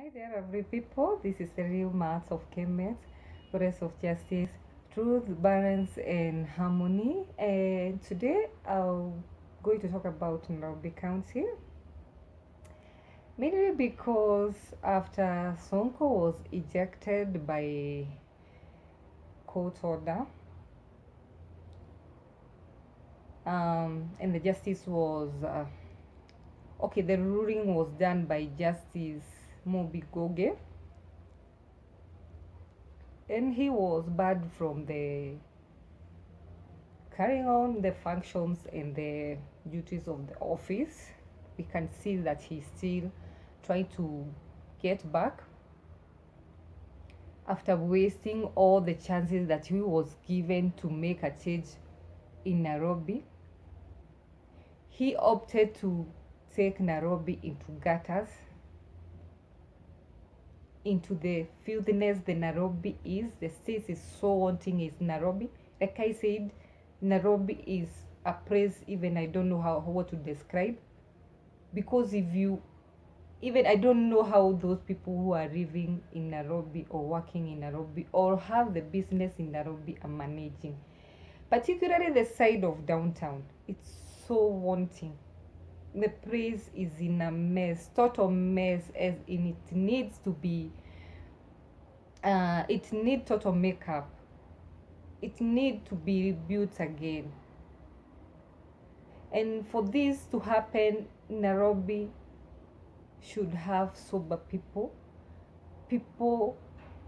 Hi there, lovely people. This is the real maths of Kemet, goddess of justice, truth, balance, and harmony. And today I'm going to talk about Nairobi County, mainly because after Sonko was ejected by court order, and the justice was okay. The ruling was done by Justice Mobi Goge, and he was barred from the carrying on the functions and the duties of the office. We can see that he's still trying to get back after wasting all the chances that he was given to make a change in Nairobi. He opted to take Nairobi into gutters, into the filthiness the Nairobi is. The state is so wanting is Nairobi. Like I said, Nairobi is a place even I don't know how what to describe, because if you even I don't know how those people who are living in Nairobi or working in Nairobi or have the business in Nairobi are managing, particularly the side of downtown. It's so wanting. The place is in a mess, total mess, as in it needs to be. It needs total makeup. It needs to be rebuilt again. And for this to happen, Nairobi should have sober people, people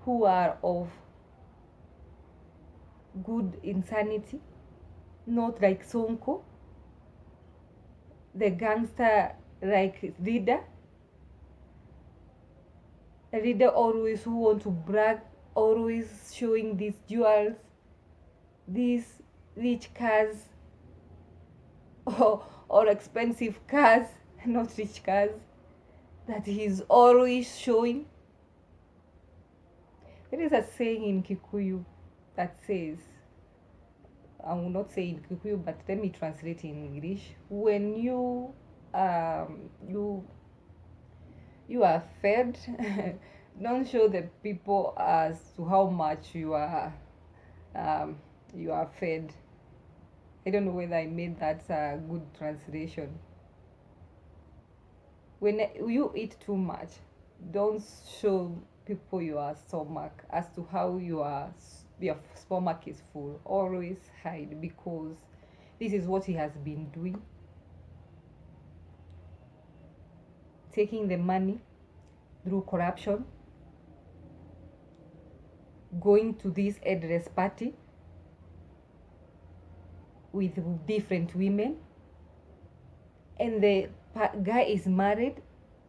who are of good insanity, not like Sonko, the gangster like leader, a leader always who want to brag, always showing these jewels, these rich cars, or expensive cars, not rich cars, that he's always showing. There is a saying in Kikuyu that says, I will not say in Kikuyu, but let me translate in English. When um, you you are fed, don't show the people as to how much um, you are fed. I don't know whether I made that a good translation. When you eat too much, don't show people your stomach as to how your stomach is full. Always hide, because this is what he has been doing, taking the money through corruption, going to this address party with different women, and the guy is married.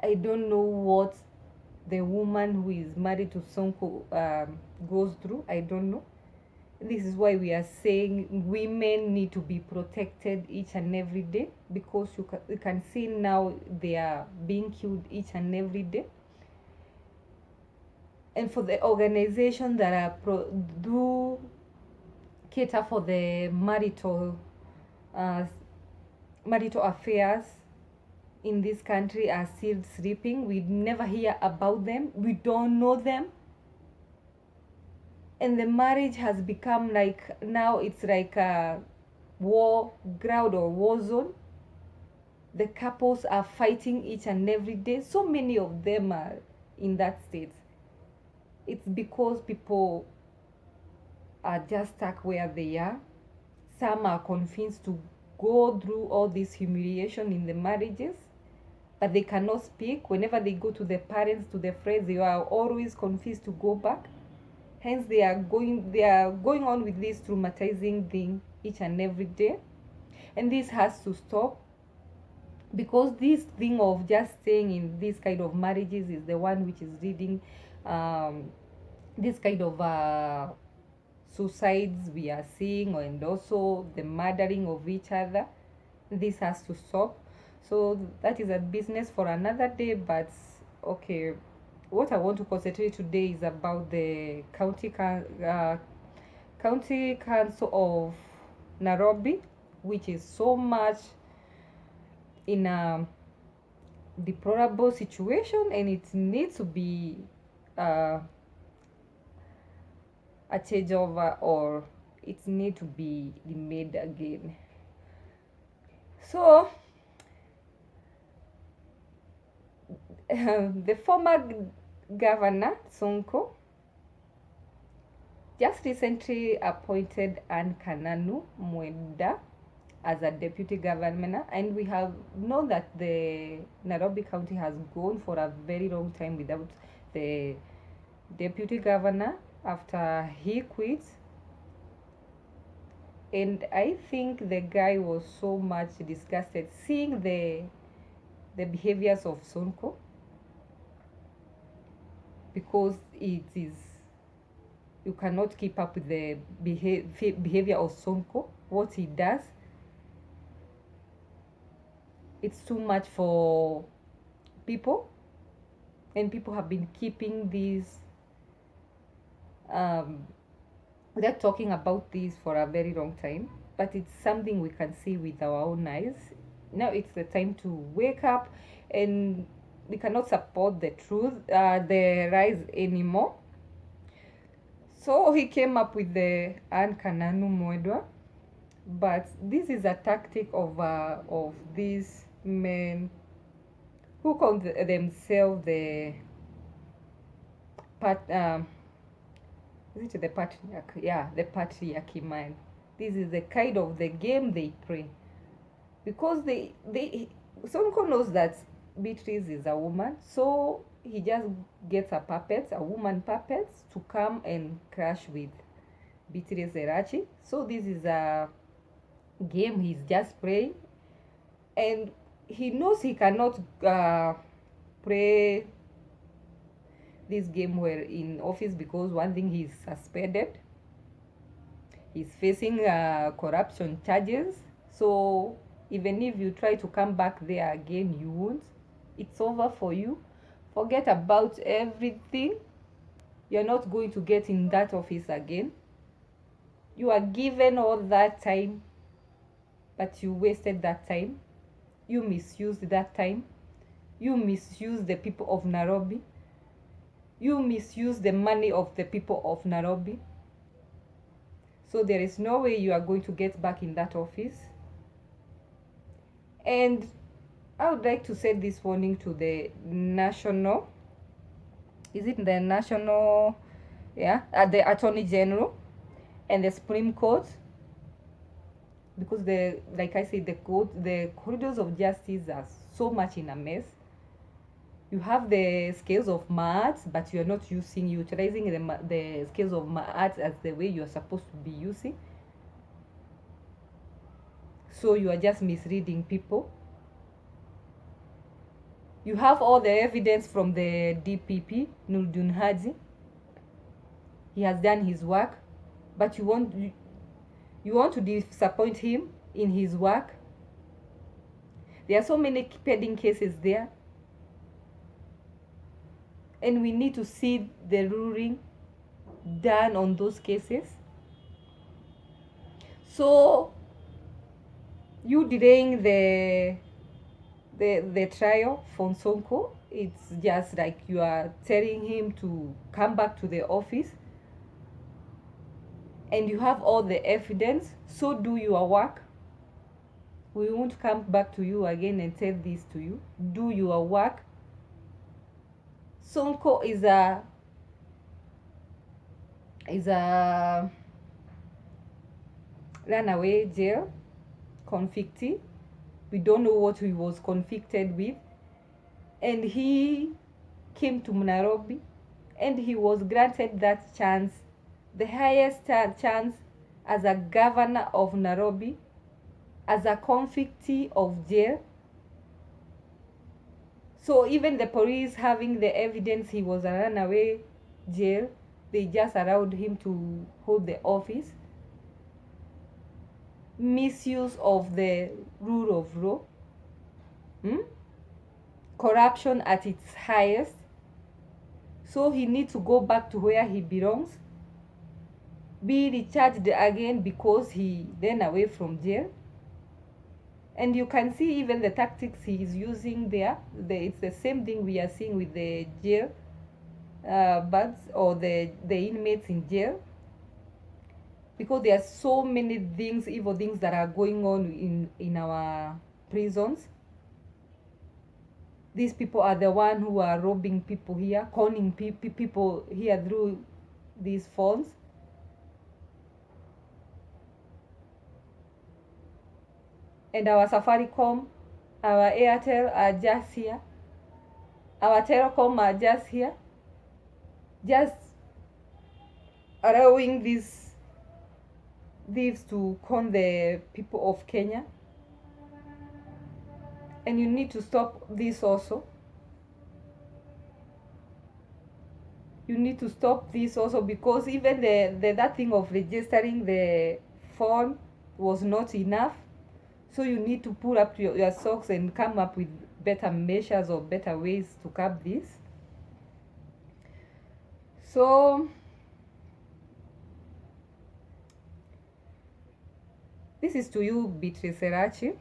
I don't know what the woman who is married to Sonko goes through. I don't know. This is why we are saying women need to be protected each and every day, because you can see now they are being killed each and every day. And for the organization that are do cater for the uh, marital affairs in this country are still sleeping. We never hear about them. We don't know them. And the marriage has become like, now it's like a war ground or war zone. The couples are fighting each and every day. So many of them are in that state. It's because people are just stuck where they are. Some are convinced to go through all this humiliation in the marriages, but they cannot speak. Whenever they go to the parents, to the friends, they are always confused to go back. Hence they are going on with this traumatizing thing each and every day. And this has to stop, because this thing of just staying in this kind of marriages is the one which is leading um, this kind of suicides we are seeing, and also the murdering of each other. This has to stop. So that is a business for another day. But okay, what I want to concentrate today is about the county council of Nairobi, which is so much in deplorable situation, and it needs to be a changeover, or it needs to be remade again. So the former governor Sonko just recently appointed Anne Kananu Mwenda as a deputy governor, and we have known that the Nairobi County has gone for a very long time without the deputy governor after he quit. And I think the guy was so much disgusted seeing the behaviors of Sonko, because it is, you cannot keep up with the behavior of Sonko, what he does. It's too much for people, and people have been keeping these they're talking about this for a very long time, but it's something we can see with our own eyes. Now it's the time to wake up, and we cannot support the truth, the rise anymore. So he came up with the Anne Kananu Mwendwa, but this is a tactic of these men who call themselves the is it the patriarch? Yeah, the patriarchy man. This is the kind of the game they play, because Sonko knows that Beatrice is a woman, so he just gets a woman puppet, to come and crash with Beatrice Elachi. So this is a game he's just playing, and he knows he cannot play this game well in office, because one thing, he's suspended, he's facing corruption charges. So even if you try to come back there again, you won't. It's over for you. Forget about everything. You're not going to get in that office again. You are given all that time, but you wasted that time. You misused that time. You misused the people of Nairobi. You misuse the money of the people of Nairobi. So there is no way you are going to get back in that office. And I would like to send this warning to the national, the Attorney General and the Supreme Court, because like I said, the corridors of justice are so much in a mess. You have the scales of maths, but you're not utilizing the scales of maths as the way you're supposed to be using. So you are just misleading people. You have all the evidence from the DPP, Nurdin Haji. He has done his work, but you want to disappoint him in his work. There are so many pending cases there, and we need to see the ruling done on those cases. So you delaying the trial for Sonko, it's just like you are telling him to come back to the office, and you have all the evidence. So do your work. We won't come back to you again and tell this to you. Do your work. Sonko is a runaway jail convictee. We don't know what he was convicted with, and he came to Nairobi, and he was granted that chance, the highest chance, as a governor of Nairobi, as a convictee of jail. So even the police, having the evidence he was a runaway jail, they just allowed him to hold the office. Misuse of the rule of law, corruption at its highest. So he needs to go back to where he belongs, be recharged again, because he ran away from jail, And you can see even the tactics he is using there. It's the same thing we are seeing with the jail birds or the inmates in jail, because there are so many things, evil things that are going on in our prisons. These people are the one who are robbing people here, conning people here through these phones. And our Safaricom, our Airtel are just here. Our Telecom are just here. Just allowing these thieves to con the people of Kenya. And you need to stop this also. You need to stop this also, because even that thing of registering the phone was not enough. So you need to pull up your socks and come up with better measures or better ways to curb this. So this is to you, Beatrice Elachi.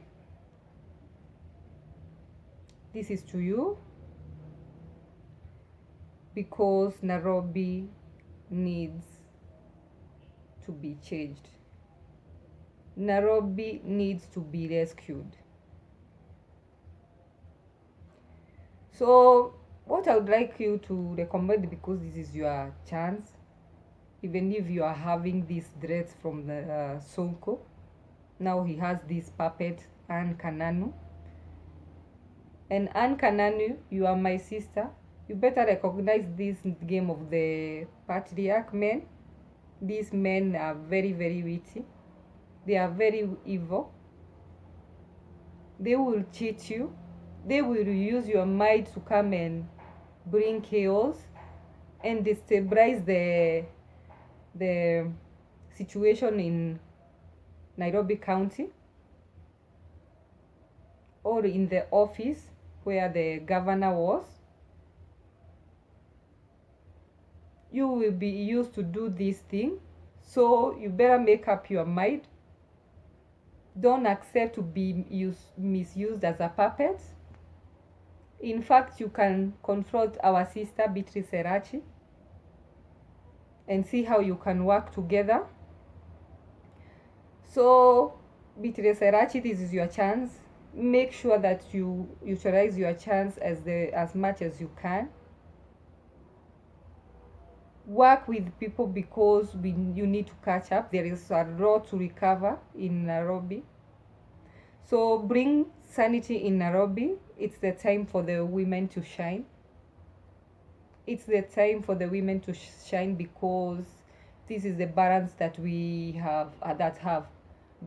This is to you, because Nairobi needs to be changed. Nairobi needs to be rescued. So what I would like you to recommend, because this is your chance, even if you are having these threats from the Sonko, now he has this puppet, Anne Kananu. And Anne Kananu, you are my sister. You better recognize this game of the patriarch men. These men are very, very witty. They are very evil. They will cheat you. They will use your might to come and bring chaos and destabilize the situation in Nairobi County, or in the office where the governor was. You will be used to do this thing, so you better make up your mind. Don't accept to be misused as a puppet. In fact, you can confront our sister Beatrice Elachi and see how you can work together. So Beatrice Elachi, this is your chance. Make sure that you utilize your chance as much as you can. Work with people, because you need to catch up. There is a lot to recover in Nairobi. So bring sanity in Nairobi. It's the time for the women to shine. It's the time for the women to shine, because this is the balance that we have that have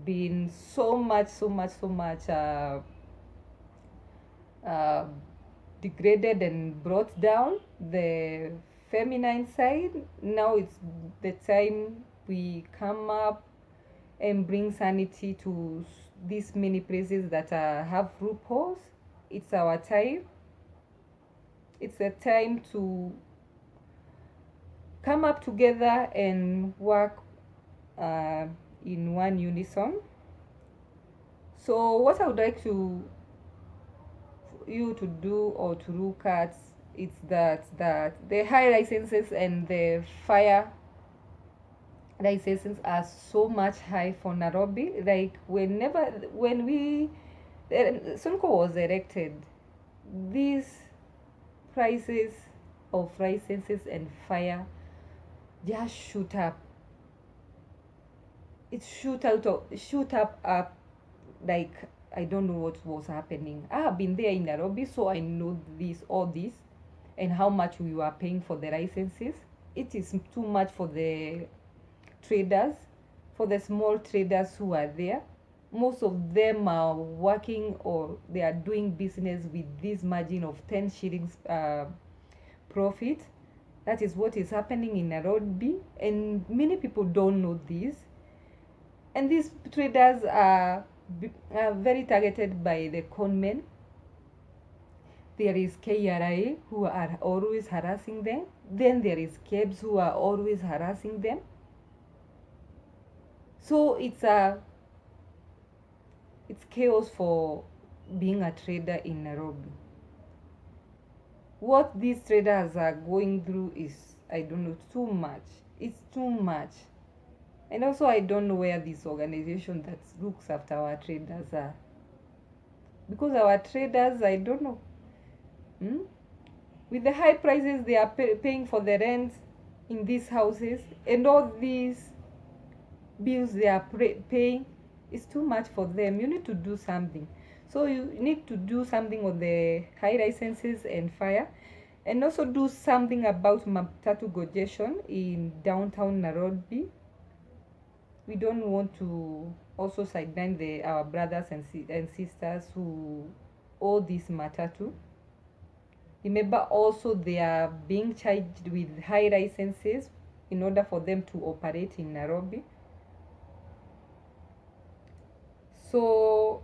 been so much degraded and brought down. The feminine side, now it's the time we come up and bring sanity to these many places that have loopholes. It's our time. It's a time to come up together and work in one unison. So what I would like you to do or to look at, it's that the high licenses and the fire licenses are so much high for Nairobi. Like when Sonko was elected, these prices of licenses and fire just shoot up. It shoot up like I don't know what was happening. I have been there in Nairobi, so I know all this, and how much we were paying for the licenses. It is too much for the traders, for the small traders who are there. Most of them are working, or they are doing business with this margin of 10 shillings profit. That is what is happening in Nairobi, and many people don't know this. And these traders are very targeted by the conmen. There is KRA who are always harassing them. Then there is KEBS who are always harassing them. So it's It's chaos for being a trader in Nairobi. What these traders are going through is, I don't know, too much. It's too much. And also, I don't know where this organization that looks after our traders are. Because our traders, I don't know. With the high prices they are paying for the rent in these houses and all these bills they are paying, is too much for them. You need to do something. So you need to do something on the high licenses and fire, and also do something about matatu congestion in downtown Nairobi. We don't want to also sideline our brothers and sisters who owe this matatu. Remember also they are being charged with high licenses in order for them to operate in Nairobi. So,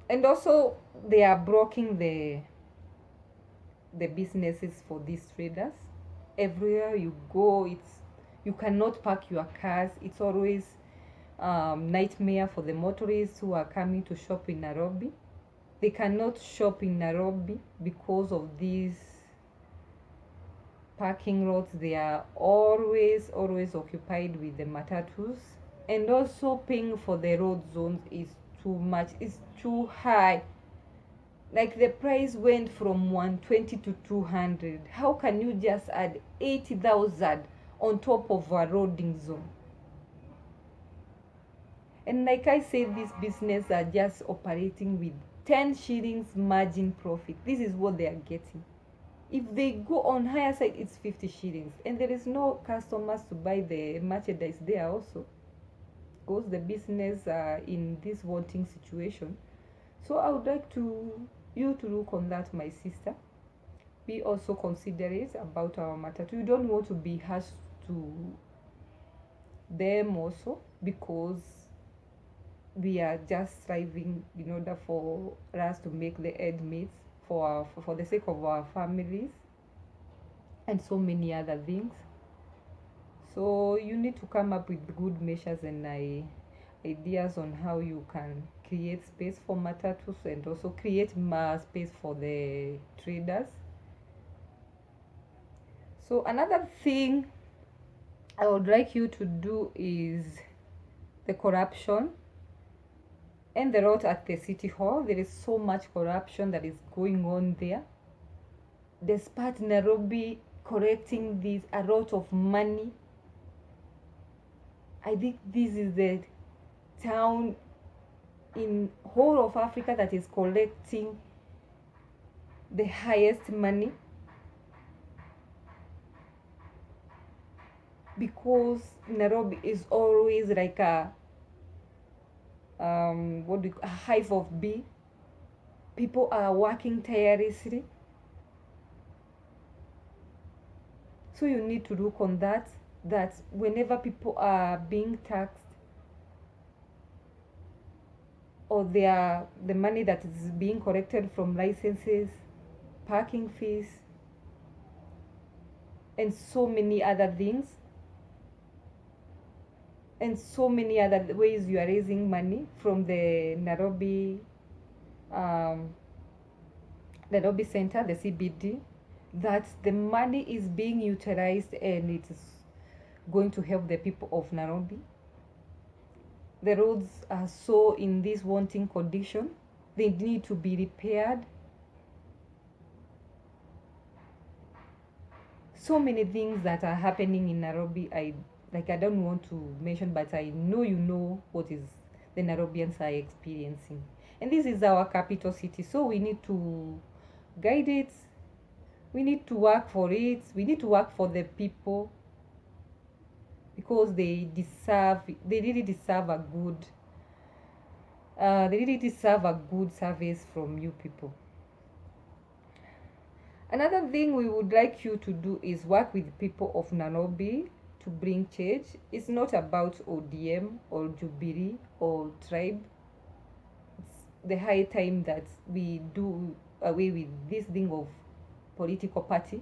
and also they are blocking the businesses for these traders. Everywhere you go, you cannot park your cars. It's always nightmare for the motorists who are coming to shop in Nairobi. They cannot shop in Nairobi because of these parking lots. They are always occupied with the matatus, and also paying for the road zones is too much. It's too high. Like the price went from 120 to 200. How can you just add 80,000 on top of a roading zone? And like I said, these businesses are just operating with 10 shillings margin profit. This is what they are getting. If they go on higher side, it's 50 shillings. And there is no customers to buy the merchandise there also, because the business are in this wanting situation. So I would like you to look on that, my sister. Be also considerate about our matatu. You don't want to be harsh to them also, because we are just striving in order for us to make the end meet for the sake of our families and so many other things. So you need to come up with good measures and ideas on how you can create space for matatus and also create more space for the traders. So another thing I would like you to do is the corruption and the rot at the city hall. There is so much corruption that is going on there. Despite Nairobi collecting this a lot of money, I think this is the town in whole of Africa that is collecting the highest money, because Nairobi is always like a a hive of bee. People are working tirelessly. So you need to look on that whenever people are being taxed, or the money that is being collected from licenses, parking fees, and so many other things, and so many other ways you are raising money from the Nairobi Center, the CBD, that the money is being utilized and it is going to help the people of Nairobi. The roads are so in this wanting condition. They need to be repaired. So many things that are happening in Nairobi, I don't want to mention, but I know you know what is the Nairobians are experiencing. And this is our capital city, so we need to guide it. We need to work for it. We need to work for the people, because they really deserve a good service from you people. Another thing we would like you to do is work with people of Nairobi to bring change. It's not about ODM or Jubilee or tribe. It's the high time that we do away with this thing of political party.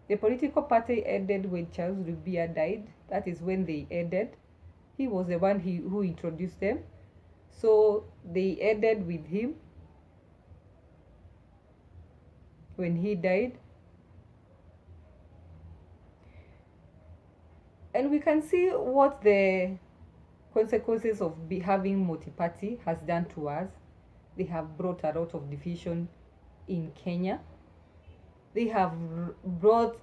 The political party ended when Charles Rubia died. That is when they ended. He was the one who introduced them. So they ended with him when he died. And we can see what the consequences of having multi-party has done to us. They have brought a lot of division in Kenya. They have brought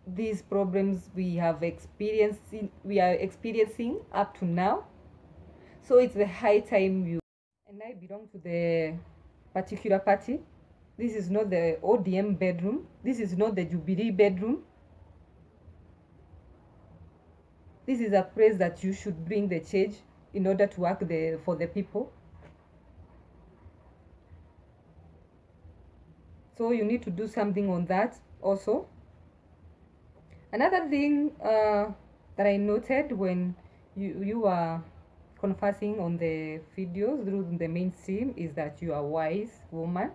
these problems we are experiencing up to now. So it's the high time you and I belong to the particular party. This is not the ODM bedroom. This is not the Jubilee bedroom. This is a place that you should bring the change in order to work for the people. So you need to do something on that also. Another thing that I noted when you are conversing on the videos through the mainstream is that you are a wise woman,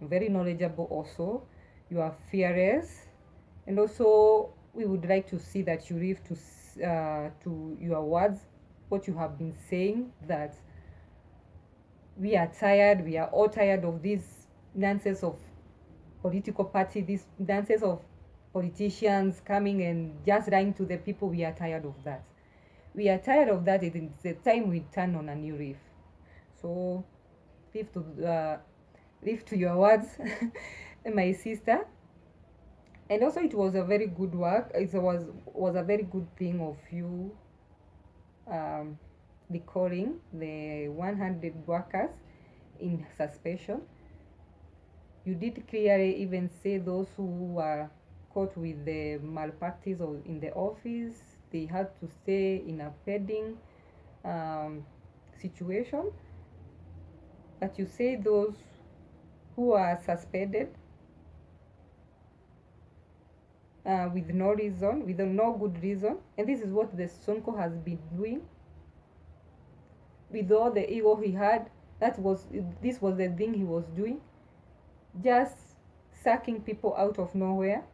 very knowledgeable also. You are fearless, and also we would like to see that you live to your words, what you have been saying, that we are tired, we are all tired of this nonsense of political party, this nonsense of politicians coming and just lying to the people. We are tired of that. We are tired of that. It's the time we turn on a new leaf. So live to your words, my sister. And also it was a very good work. It was a very good thing of you recalling the 100 workers in suspension. You did clearly even say those who were caught with the malpractice in the office, they had to stay in a pending situation. But you say those who are suspended with no reason, with no good reason, and this is what the Sonko has been doing with all the ego he had. This was the thing he was doing, just sucking people out of nowhere.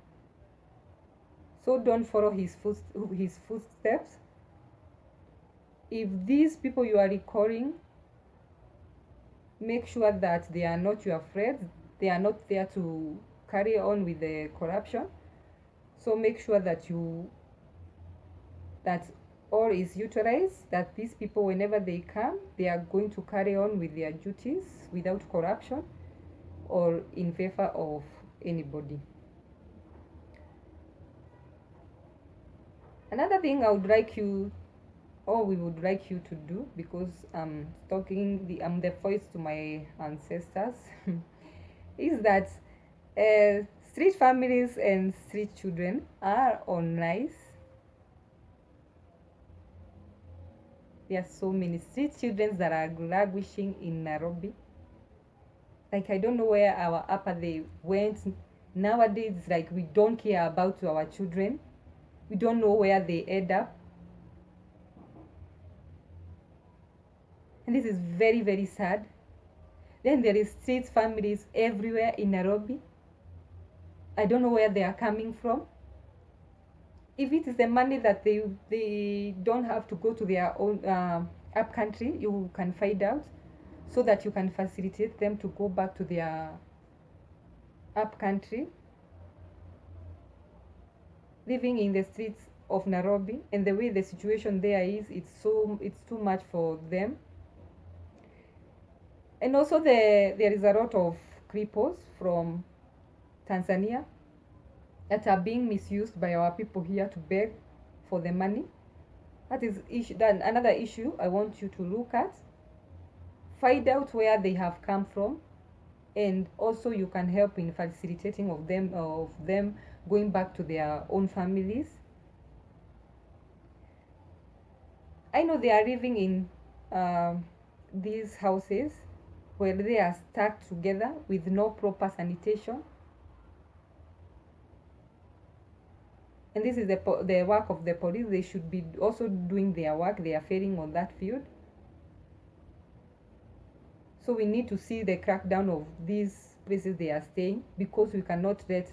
So don't follow his footsteps. If these people you are recalling, make sure that they are not your friends. They are not there to carry on with the corruption. So make sure that all is utilized, that these people, whenever they come, they are going to carry on with their duties without corruption or in favor of anybody. Another thing I would like you, or we would like you to do, because I'm the voice to my ancestors, is that street families and street children are on nice. There are so many street children that are languishing in Nairobi. Like, I don't know where our upper they went. Nowadays, it's like we don't care about our children. We don't know where they end up. And this is very, very sad. Then there is street families everywhere in Nairobi. I don't know where they are coming from. If it is the money that they don't have to go to their own up country, you can find out, so that you can facilitate them to go back to their up country. Living in the streets of Nairobi and the way the situation there is, it's too much for them. And also there is a lot of cripples from Tanzania that are being misused by our people here to beg for the money. That is another issue I want you to look at. Find out where they have come from, and also you can help in facilitating of them going back to their own families. I know they are living in these houses where they are stuck together with no proper sanitation. And this is the work of the police. They should be also doing their work. They are failing on that field. So we need to see the crackdown of these places they are staying, because we cannot let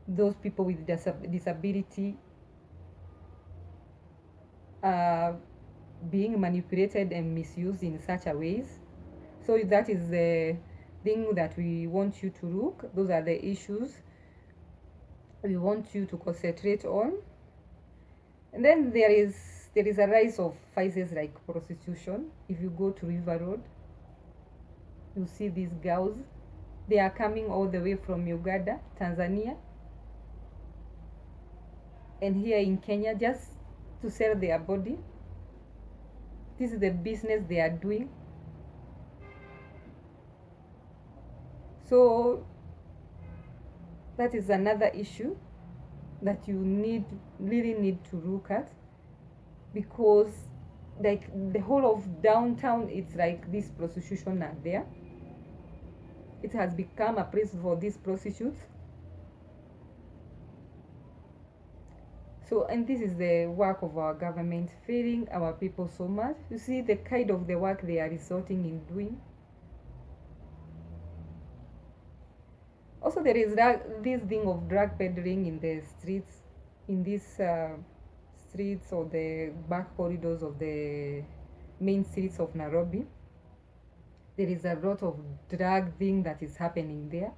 those people with disability are being manipulated and misused in such a ways. So that is the thing that we want you to look. Those are the issues we want you to concentrate on. And then there is a rise of vices like prostitution. If you go to River Road, you see these girls. They are coming all the way from Uganda, Tanzania, and here in Kenya just to sell their body. This is the business they are doing. So that is another issue that you really need to look at, because like the whole of downtown, it's like this prostitution are there. It has become a place for these prostitutes. So, and this is the work of our government, failing our people so much. You see the kind of the work they are resorting in doing. Also, there is this thing of drug peddling in the streets, in these streets or the back corridors of the main streets of Nairobi. There is a lot of drug thing that is happening there.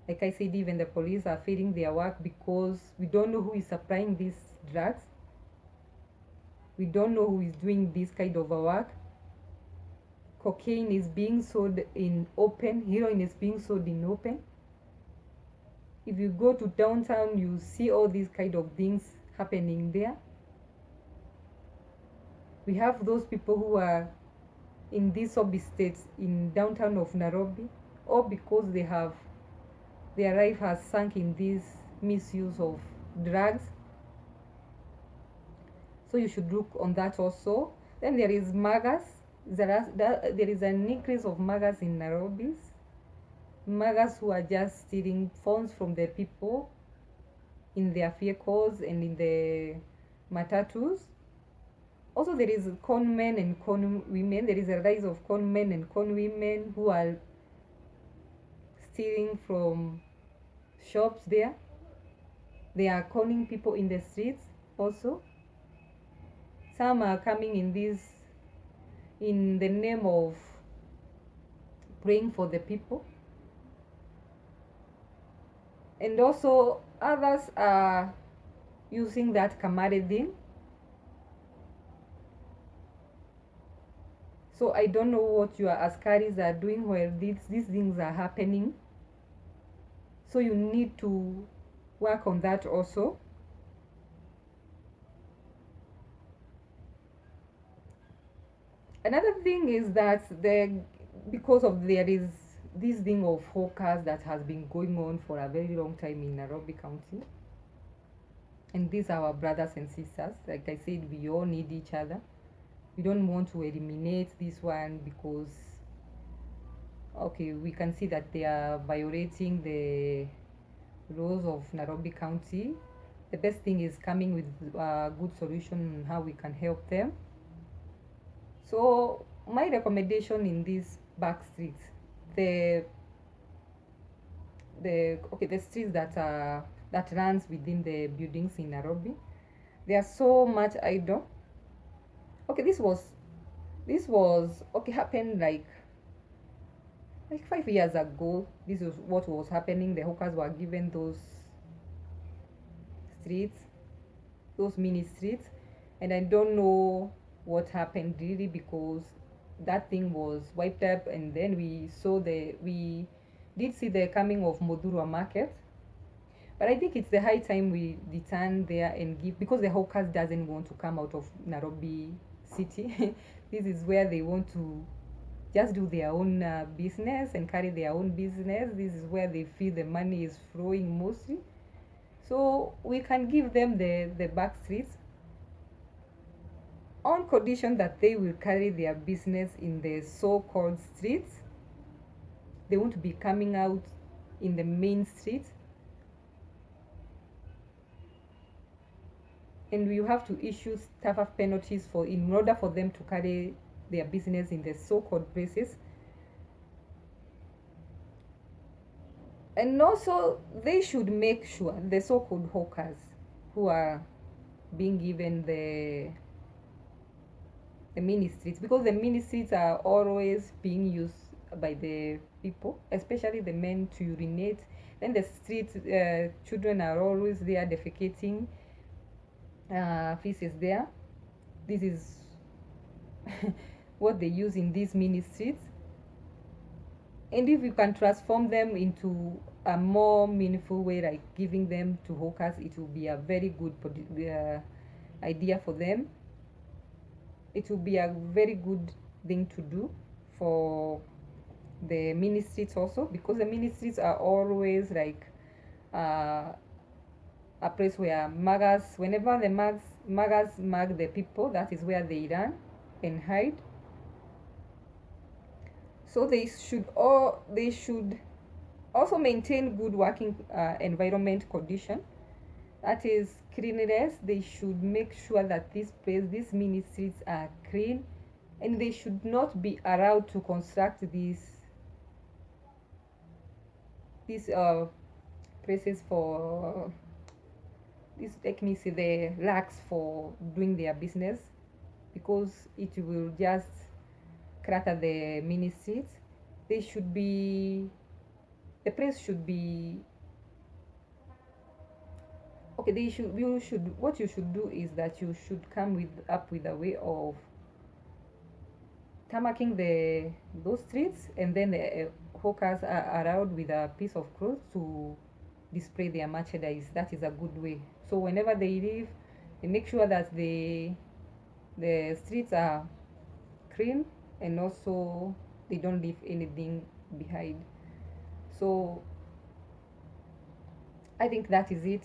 Like I said, even the police are failing their work because we don't know who is supplying these drugs. We don't know who is doing this kind of a work. Cocaine is being sold in open. Heroin is being sold in open. If you go to downtown, you see all these kind of things happening there. We have those people who are in these sub-estates in downtown of Nairobi, all because their life has sunk in this misuse of drugs. So you should look on that also. Then there is muggers. There is an increase of muggers in Nairobi. Muggers who are just stealing phones from the people in their vehicles and in the matatus. Also, there is con men and con women. There is a rise of con men and con women who are stealing from shops there. They are conning people in the streets also. Some are coming in the name of praying for the people. And also others are using that Kamare thing. So I don't know what your askaris are doing where these things are happening. So you need to work on that also. Another thing is that because of there is this thing of hawkers that has been going on for a very long time in Nairobi County. And these are our brothers and sisters. Like I said, we all need each other. We don't want to eliminate this one because, okay, we can see that they are violating the laws of Nairobi County. The best thing is coming with a good solution on how we can help them. So my recommendation in these back streets, the streets that runs within the buildings in Nairobi, they are so much idle. Okay, this was okay, happened like 5 years ago. This is what was happening. The hawkers were given those streets, those mini streets, and I don't know what happened really, because that thing was wiped up. And then we did see the coming of Modurwa market, but I think it's the high time we return there and give, because the hawkers doesn't want to come out of Nairobi city. This is where they want to just do their own business and carry their own business. This is where they feel the money is flowing mostly. So we can give them the back streets on condition that they will carry their business in the so-called streets. They won't be coming out in the main street. And we have to issue staff penalties in order for them to carry their business in the so-called places. And also they should make sure the so-called hawkers who are being given the mini streets, because the mini streets are always being used by the people, especially the men, to urinate. Then the street children are always there defecating feces there. This is what they use in these mini streets. And if you can transform them into a more meaningful way, like giving them to hawkers, it will be a very good idea for them. It will be a very good thing to do for the mini streets also, because the mini streets are always like uh, a place where muggers, whenever the muggers mug the people, that is where they run and hide. So they should also maintain good working environment condition, that is cleanliness. They should make sure that these mini streets are clean, and they should not be allowed to construct these places for these, let me say, the lacks for doing their business, because it will just clutter the mini streets. They should be, the place should be okay. What you should do is that you should come up with a way of tarmacking those streets, and then the hawkers are allowed with a piece of cloth to display their merchandise. That is a good way. So whenever they leave, they make sure that the streets are clean, and also they don't leave anything behind. So I think that is it.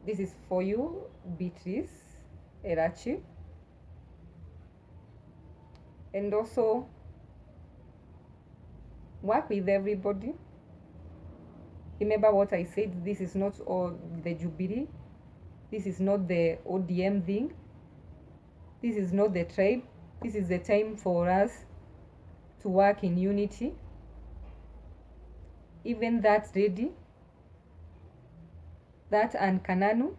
This is for you, Beatrice, Elachi. And also work with everybody. Remember what I said, this is not all the Jubilee. This is not the ODM thing. This is not the tribe. This is the time for us to work in unity. Even that lady, that Ann Kananu,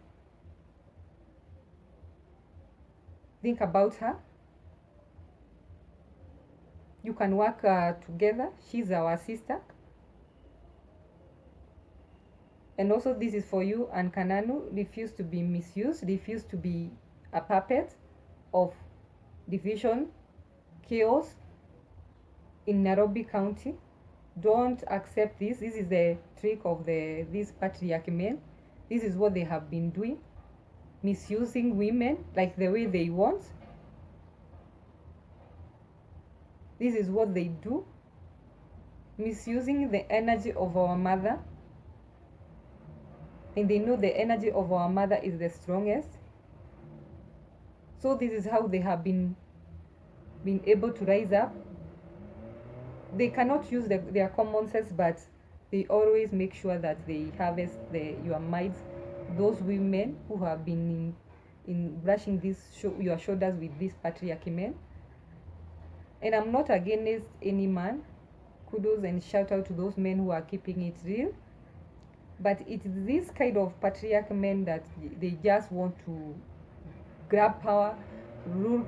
think about her. You can work together. She's our sister. And also this is for you, Ann Kananu. Refuse to be misused. Refuse to be a puppet of division, chaos in Nairobi County. Don't accept this. This is the trick of these patriarchy men. This is what they have been doing, misusing women like the way they want. This is what they do, misusing the energy of our mother. And they know the energy of our mother is the strongest. So this is how they have been able to rise up. They cannot use their common sense, but they always make sure that they harvest your minds, those women who have been in brushing your shoulders with these patriarchy men. And I'm not against any man. Kudos and shout out to those men who are keeping it real. But it's this kind of patriarch men that they just want to grab power, rule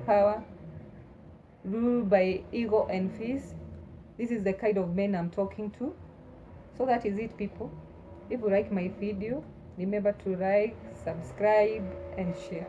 by ego and fears. This is the kind of men I'm talking to. So that is it, people. If you like my video, remember to like, subscribe, and share.